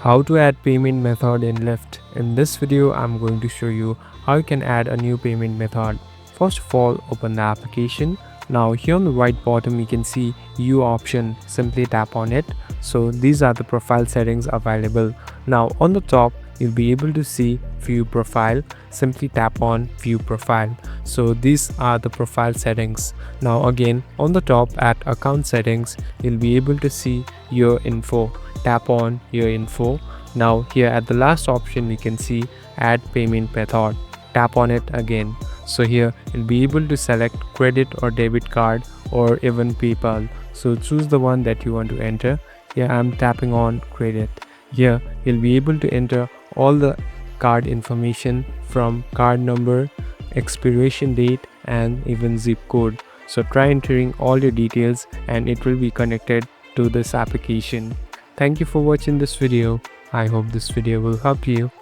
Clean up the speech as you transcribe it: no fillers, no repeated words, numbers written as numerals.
How to add payment method in Lyft. In this video, I'm going to show you how you can add a new payment method. First of all, open the application. Now here on the right bottom, you can see U option. Simply tap on it. So these are the profile settings available. Now on the top, you'll be able to see view profile. Simply tap on view profile. So these are the profile settings. Now again, on the top at account settings, you'll be able to see your info. Tap on your info. Now here at the last option, we can see add payment method. Tap on it again. So here you'll be able to select credit or debit card or even PayPal. So choose the one that you want to enter. Here I'm tapping on credit. Here you'll be able to enter all the card information from card number, expiration date, and even zip code. So try entering all your details and it will be connected to this application. Thank you for watching this video. I hope this video will help you.